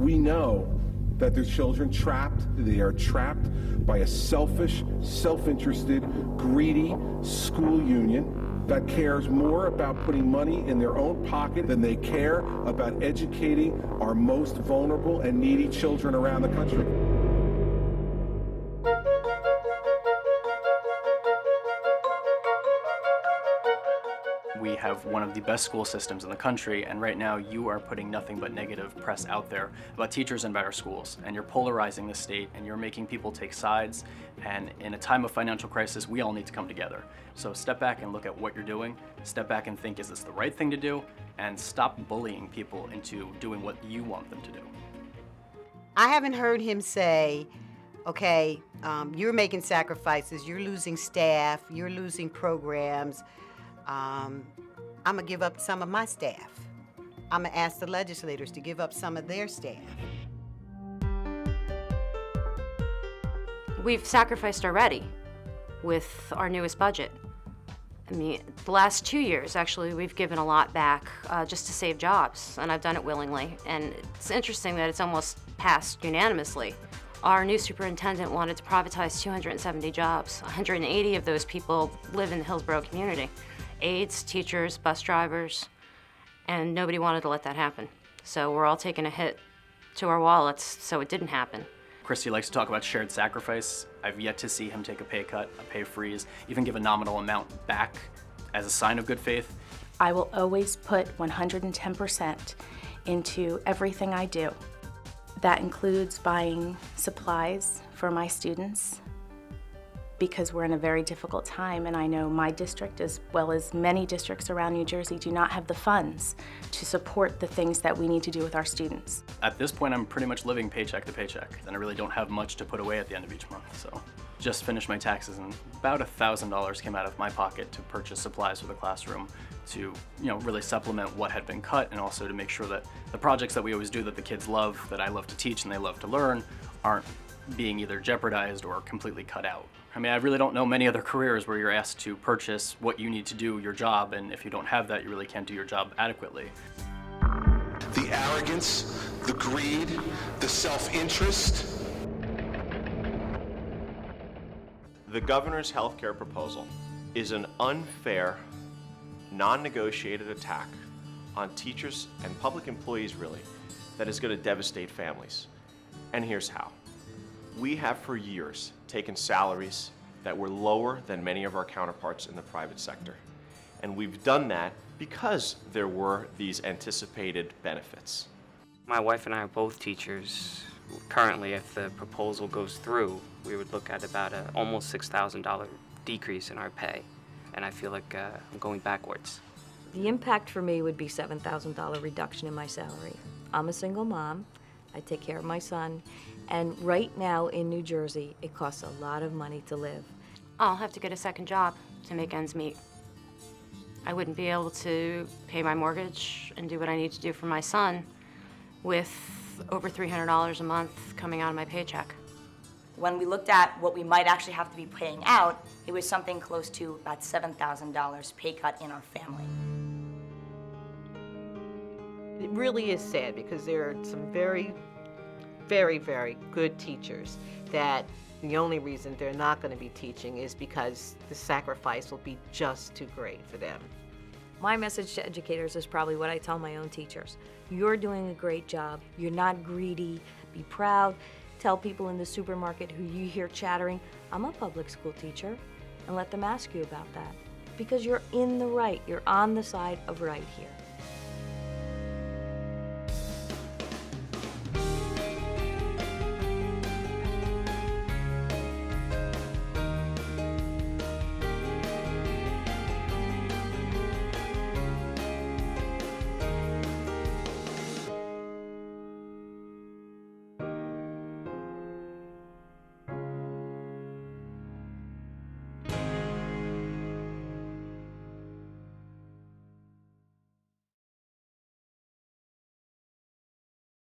We know that there's children trapped. They are trapped by a selfish, self-interested, greedy school union that cares more about putting money in their own pocket than they care about educating our most vulnerable and needy children around the country. We have one of the best school systems in the country, and right now you are putting nothing but negative press out there about teachers and better schools, and you're polarizing the state, and you're making people take sides, and in a time of financial crisis, we all need to come together. So step back and look at what you're doing, step back and think, is this the right thing to do, and stop bullying people into doing what you want them to do. I haven't heard him say, okay, you're making sacrifices, you're losing staff, you're losing programs, I'm gonna give up some of my staff. I'm gonna ask the legislators to give up some of their staff. We've sacrificed already with our newest budget. I mean, the last 2 years, actually, we've given a lot back just to save jobs, and I've done it willingly. And it's interesting that it's almost passed unanimously. Our new superintendent wanted to privatize 270 jobs. 180 of those people live in the Hillsborough community. Aides, teachers, bus drivers, and nobody wanted to let that happen. So we're all taking a hit to our wallets, so it didn't happen. Christie likes to talk about shared sacrifice. I've yet to see him take a pay cut, a pay freeze, even give a nominal amount back as a sign of good faith. I will always put 110% into everything I do. That includes buying supplies for my students, because we're in a very difficult time, and I know my district, as well as many districts around New Jersey, do not have the funds to support the things that we need to do with our students. At this point, I'm pretty much living paycheck to paycheck, and I really don't have much to put away at the end of each month, so. Just finished my taxes, and about $1,000 came out of my pocket to purchase supplies for the classroom to, really supplement what had been cut, and also to make sure that the projects that we always do that the kids love, that I love to teach and they love to learn, aren't being either jeopardized or completely cut out. I mean, I really don't know many other careers where you're asked to purchase what you need to do your job, and if you don't have that, you really can't do your job adequately. The arrogance, the greed, the self-interest. The governor's health care proposal is an unfair, non-negotiated attack on teachers and public employees, really, that is going to devastate families. And here's how. We have for years taken salaries that were lower than many of our counterparts in the private sector. And we've done that because there were these anticipated benefits. My wife and I are both teachers. Currently, if the proposal goes through, we would look at about an almost $6,000 decrease in our pay. And I feel like I'm going backwards. The impact for me would be $7,000 reduction in my salary. I'm a single mom. I take care of my son. And right now in New Jersey, it costs a lot of money to live. I'll have to get a second job to make ends meet. I wouldn't be able to pay my mortgage and do what I need to do for my son with over $300 a month coming out of my paycheck. When we looked at what we might actually have to be paying out, it was something close to about $7,000 pay cut in our family. It really is sad because there are some very, very good teachers that the only reason they're not going to be teaching is because the sacrifice will be just too great for them. My message to educators is probably what I tell my own teachers. You're doing a great job. You're not greedy. Be proud. Tell people in the supermarket who you hear chattering, I'm a public school teacher, and let them ask you about that. Because you're in the right. You're on the side of right here.